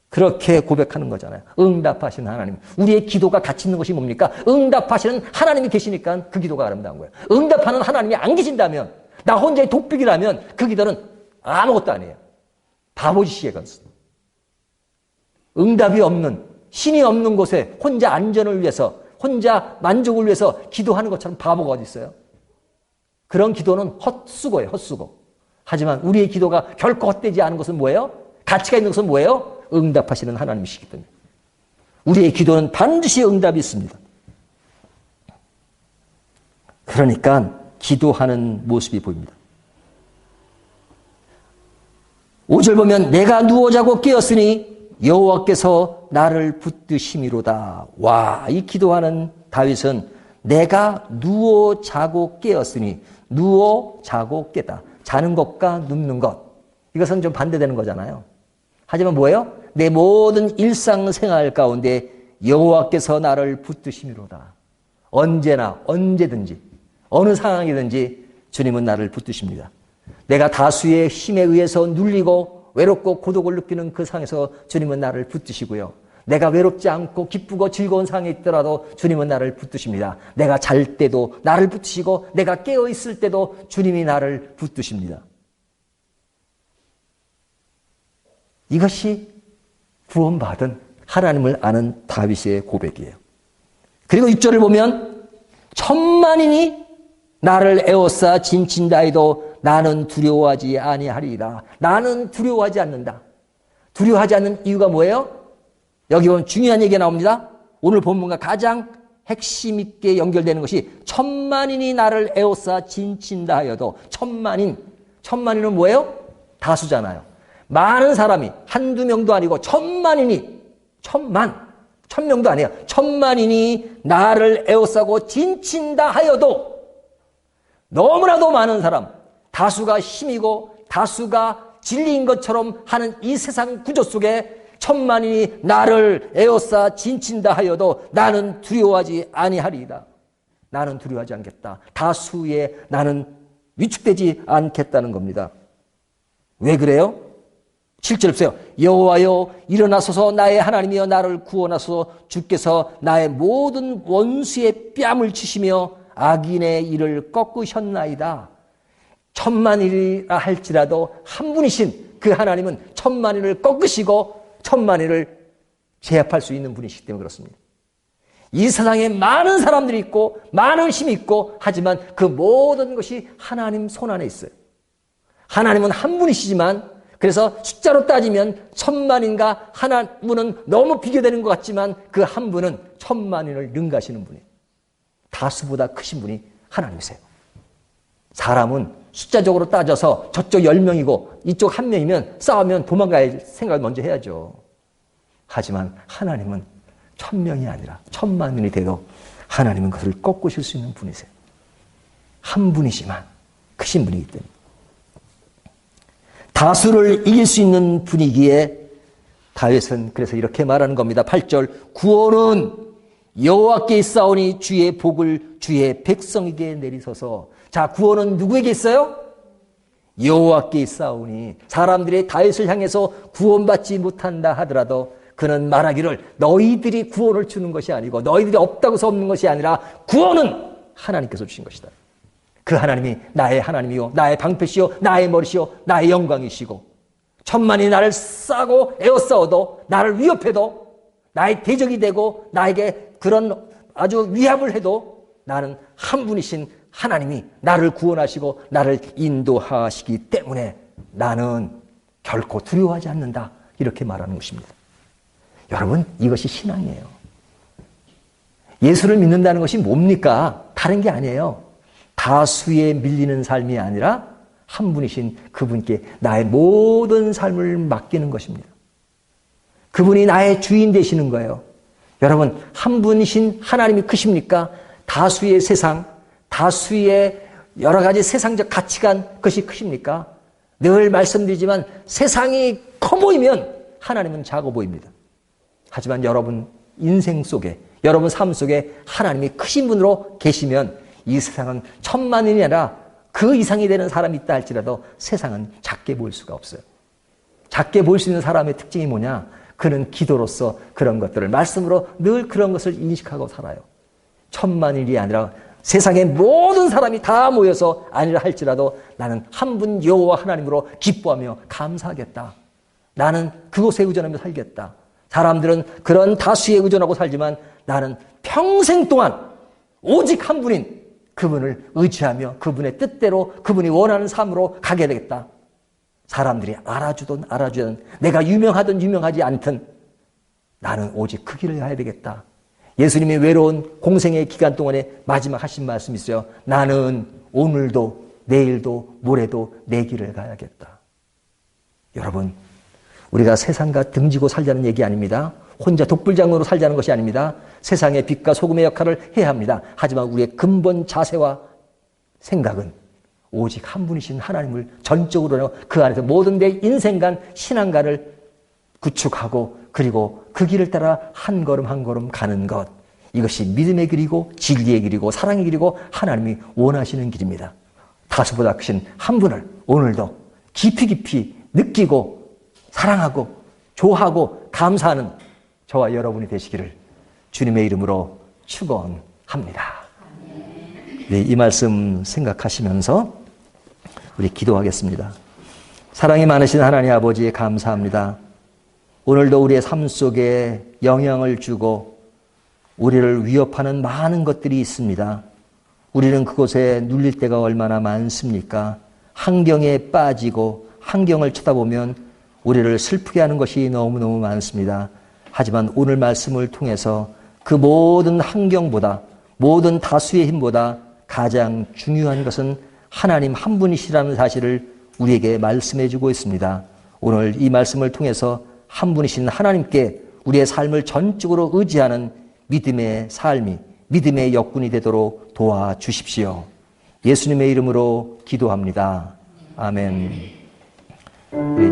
Speaker 2: 그렇게 고백하는 거잖아요. 응답하시는 하나님. 우리의 기도가 가치 있는 것이 뭡니까? 응답하시는 하나님이 계시니까 그 기도가 아름다운 거예요. 응답하는 하나님이 안 계신다면, 나 혼자의 독백이라면 그 기도는 아무것도 아니에요. 바보짓이에요. 응답이 없는, 신이 없는 곳에 혼자 안전을 위해서, 혼자 만족을 위해서 기도하는 것처럼 바보가 어디 있어요? 그런 기도는 헛수고예요. 헛수고. 하지만 우리의 기도가 결코 헛되지 않은 것은 뭐예요? 가치가 있는 것은 뭐예요? 응답하시는 하나님이시기 때문에. 우리의 기도는 반드시 응답이 있습니다. 그러니까 기도하는 모습이 보입니다. 5절 보면 내가 누워 자고 깨었으니 여호와께서 나를 붙드심이로다. 와, 이 기도하는 다윗은 내가 누워 자고 깨었으니, 누워 자고 깨다. 자는 것과 눕는 것. 이것은 좀 반대되는 거잖아요. 하지만 뭐예요? 내 모든 일상생활 가운데 여호와께서 나를 붙드심이로다. 언제나 언제든지 어느 상황이든지 주님은 나를 붙드십니다. 내가 다수의 힘에 의해서 눌리고 외롭고 고독을 느끼는 그 상황에서 주님은 나를 붙드시고요. 내가 외롭지 않고 기쁘고 즐거운 상황에 있더라도 주님은 나를 붙드십니다. 내가 잘 때도 나를 붙드시고 내가 깨어있을 때도 주님이 나를 붙드십니다. 이것이 구원받은 하나님을 아는 다윗의 고백이에요. 그리고 6절을 보면 천만인이 나를 에워싸 진친다 해도 나는 두려워하지 아니하리이다. 나는 두려워하지 않는다. 두려워하지 않는 이유가 뭐예요? 여기 보면 중요한 얘기가 나옵니다. 오늘 본문과 가장 핵심 있게 연결되는 것이 천만인이 나를 에워싸 진친다 하여도 천만인은 뭐예요? 다수잖아요. 많은 사람이 한두 명도 아니고 천만인이 천명도 아니에요. 천만인이 나를 에워싸고 진친다 하여도 너무나도 많은 사람, 다수가 힘이고 다수가 진리인 것처럼 하는 이 세상 구조 속에 천만인이 나를 에워싸 진친다 하여도 나는 두려워하지 아니하리이다. 나는 두려워하지 않겠다. 다수의 나는 위축되지 않겠다는 겁니다. 왜 그래요? 7절 보세요. 여호와여 일어나소서 나의 하나님이여 나를 구원하소서 주께서 나의 모든 원수의 뺨을 치시며 악인의 일을 꺾으셨나이다. 천만일이라 할지라도 한 분이신 그 하나님은 천만일을 꺾으시고 천만일을 제압할 수 있는 분이시기 때문에 그렇습니다. 이 세상에 많은 사람들이 있고 많은 힘이 있고 하지만 그 모든 것이 하나님 손 안에 있어요. 하나님은 한 분이시지만 그래서 숫자로 따지면 천만인가 하나님은 너무 비교되는 것 같지만 그 한 분은 천만인을 능가하시는 분이에요. 다수보다 크신 분이 하나님이세요. 사람은 숫자적으로 따져서 저쪽 10명이고 이쪽 1명이면 싸우면 도망갈 생각을 먼저 해야죠. 하지만 하나님은 1000명이 아니라 1000만인이 돼도 하나님은 그것을 꺾으실 수 있는 분이세요. 한 분이지만 크신 분이기 때문에. 다수를 이길 수 있는 분이기에 다윗은 그래서 이렇게 말하는 겁니다. 8절 구원은 여호와께 있사오니 주의 복을 주의 백성에게 내리소서. 자, 구원은 누구에게 있어요? 여호와께 있사오니. 사람들이 다윗을 향해서 구원받지 못한다 하더라도 그는 말하기를 너희들이 구원을 주는 것이 아니고 너희들이 없다고 해서 없는 것이 아니라 구원은 하나님께서 주신 것이다. 그 하나님이 나의 하나님이요 나의 방패시요 나의 머리시요 나의 영광이시고 천만이 나를 싸고 에워싸워도 나를 위협해도 나의 대적이 되고 나에게 그런 아주 위협을 해도 나는 한 분이신 하나님이 나를 구원하시고 나를 인도하시기 때문에 나는 결코 두려워하지 않는다. 이렇게 말하는 것입니다. 여러분, 이것이 신앙이에요. 예수를 믿는다는 것이 뭡니까? 다른 게 아니에요. 다수에 밀리는 삶이 아니라 한 분이신 그분께 나의 모든 삶을 맡기는 것입니다. 그분이 나의 주인 되시는 거예요. 여러분, 한 분이신 하나님이 크십니까? 다수의 세상, 다수의 여러 가지 세상적 가치관, 그것이 크십니까? 늘 말씀드리지만 세상이 커 보이면 하나님은 작아 보입니다. 하지만 여러분 인생 속에, 여러분 삶 속에 하나님이 크신 분으로 계시면 이 세상은 천만인이 아니라 그 이상이 되는 사람이 있다 할지라도 세상은 작게 보일 수가 없어요. 작게 보일 수 있는 사람의 특징이 뭐냐? 그는 기도로서 그런 것들을 말씀으로 늘 그런 것을 인식하고 살아요. 천만인이 아니라 세상의 모든 사람이 다 모여서 아니라 할지라도 나는 한 분 여호와 하나님으로 기뻐하며 감사하겠다. 나는 그곳에 의존하며 살겠다. 사람들은 그런 다수에 의존하고 살지만 나는 평생 동안 오직 한 분인 그분을 의지하며 그분의 뜻대로 그분이 원하는 삶으로 가게 되겠다. 사람들이 알아주든 알아주든 내가 유명하든 유명하지 않든 나는 오직 그 길을 가야 되겠다. 예수님이 외로운 공생의 기간 동안에 마지막 하신 말씀이 있어요. 나는 오늘도 내일도 모레도 내 길을 가야겠다. 여러분, 우리가 세상과 등지고 살자는 얘기 아닙니다. 혼자 독불장으로 살자는 것이 아닙니다. 세상의 빛과 소금의 역할을 해야 합니다. 하지만 우리의 근본 자세와 생각은 오직 한 분이신 하나님을 전적으로 그 안에서 모든 내 인생관, 신앙관을 구축하고 그리고 그 길을 따라 한 걸음 한 걸음 가는 것. 이것이 믿음의 길이고 진리의 길이고 사랑의 길이고 하나님이 원하시는 길입니다. 다수보다 크신 한 분을 오늘도 깊이 깊이 느끼고 사랑하고 좋아하고 감사하는 저와 여러분이 되시기를 주님의 이름으로 축원합니다. 네, 이 말씀 생각하시면서 우리 기도하겠습니다. 사랑이 많으신 하나님 아버지 감사합니다. 오늘도 우리의 삶 속에 영향을 주고 우리를 위협하는 많은 것들이 있습니다. 우리는 그곳에 눌릴 때가 얼마나 많습니까? 환경에 빠지고 환경을 쳐다보면 우리를 슬프게 하는 것이 너무너무 많습니다. 하지만 오늘 말씀을 통해서 그 모든 환경보다 모든 다수의 힘보다 가장 중요한 것은 하나님 한 분이시라는 사실을 우리에게 말씀해 주고 있습니다. 오늘 이 말씀을 통해서 한 분이신 하나님께 우리의 삶을 전적으로 의지하는 믿음의 삶이 믿음의 역군이 되도록 도와주십시오. 예수님의 이름으로 기도합니다. 아멘. 우리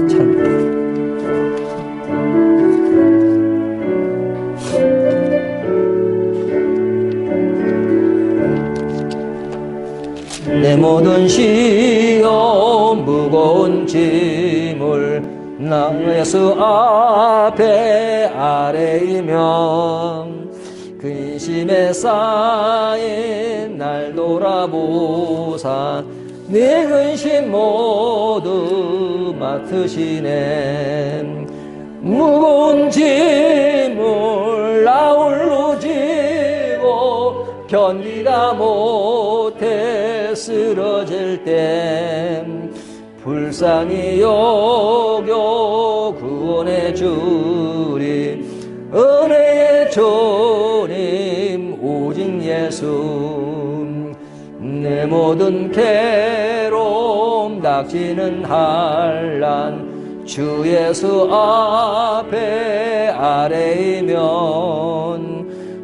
Speaker 2: 내 모든 시험 무거운 짐 나 예수 앞에 아래이면 근심에 쌓인 날 돌아보사 네 근심 모두 맡으시네. 무거운 짐을 나 홀로 지고 견디다 못해 쓰러질 땐 불쌍히 여겨 구원해 주리. 은혜의 주님 오직 예수. 내 모든 괴로움 닥치는 한란 주 예수 앞에 아래이면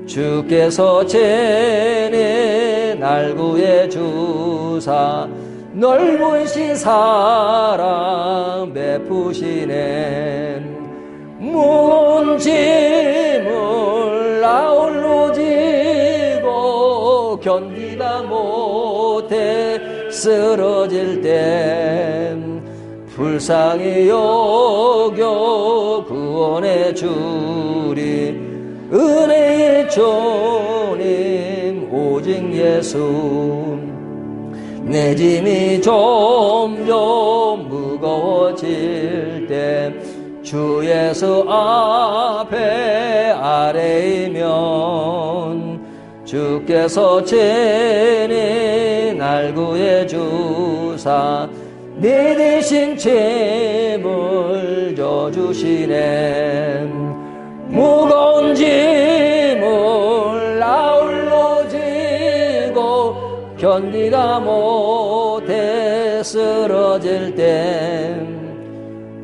Speaker 2: 주께서 제내 날 구해 주사 넓으신 사랑 베푸시네. 무거운 짐을 나 홀로 지고 견디다 못해 쓰러질 땐 불쌍히 여겨 구원해 주리. 은혜의 주님 오직 예수. 내 짐이 점점 무거워질 때 주 예수 앞에 아래이면 주께서 제니 날 구해 주사 네 대신 짐을 져주시네. 무거운 짐을 나 홀로 지고 견디다 못해 쓰러질 땐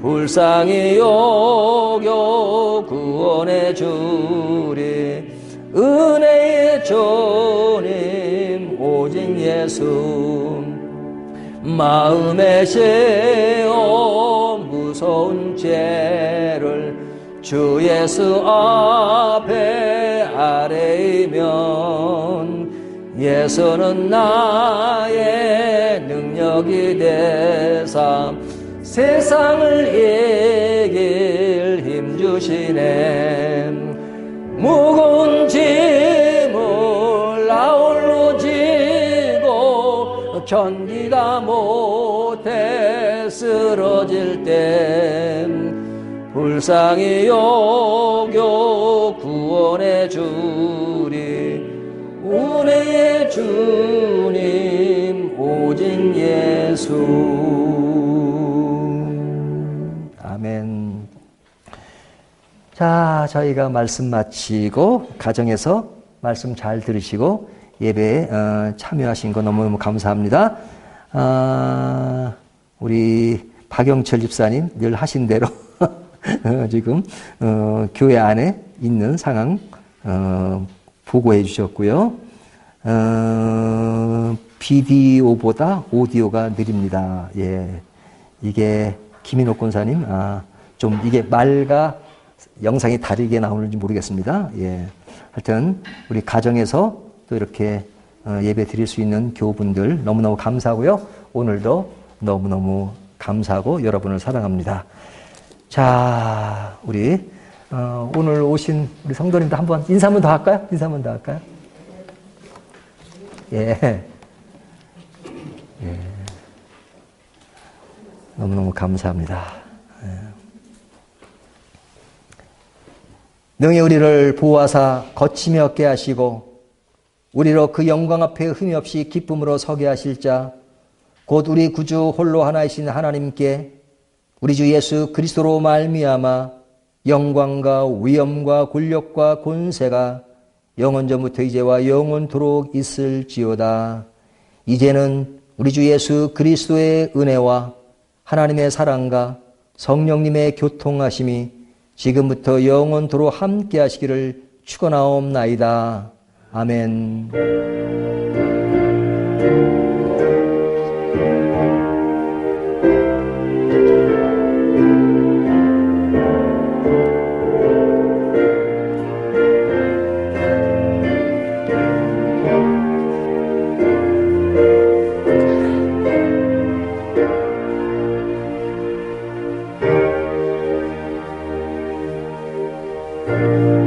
Speaker 2: 불쌍히 여겨 구원해 주리. 은혜의 주님 오직 예수. 마음에 세워 무서운 죄를 주 예수 앞에 아래이면 예수는 나의 능력이 되사 세상을 이길 힘 주시네. 무거운 짐을 나 홀로 지고 견디다 못해 쓰러질 땐 불쌍히 여겨 구원해 주리. 은혜의 주님 오직 예수. 아멘. 자, 저희가 말씀 마치고 가정에서 말씀 잘 들으시고 예배에 참여하신 거 너무너무 감사합니다. 우리 박영철 집사님 늘 하신 대로 지금 교회 안에 있는 상황 보고해 주셨고요. 비디오보다 오디오가 느립니다. 예, 이게 김인옥 권사님, 좀 이게 말과 영상이 다르게 나오는지 모르겠습니다. 예, 하여튼 우리 가정에서 또 이렇게 예배 드릴 수 있는 교우분들 너무너무 감사하고요. 오늘도 너무너무 감사하고 여러분을 사랑합니다. 자, 우리 오늘 오신 우리 성도님들 한번 인사 한번 더 할까요? 인사 한번 더 할까요? 예. 예. 너무너무 감사합니다. 예. 능히 우리를 보호하사 거침이 없게 하시고 우리로 그 영광 앞에 흠이 없이 기쁨으로 서게 하실 자 곧 우리 구주 홀로 하나이신 하나님께 우리 주 예수 그리스도로 말미암아 영광과 위엄과 권력과 권세가 영원전부터 이제와 영원토록 있을지어다. 이제는 우리 주 예수 그리스도의 은혜와 하나님의 사랑과 성령님의 교통하심이 지금부터 영원토록 함께 하시기를 축원하옵나이다. 아멘. 주옵소서.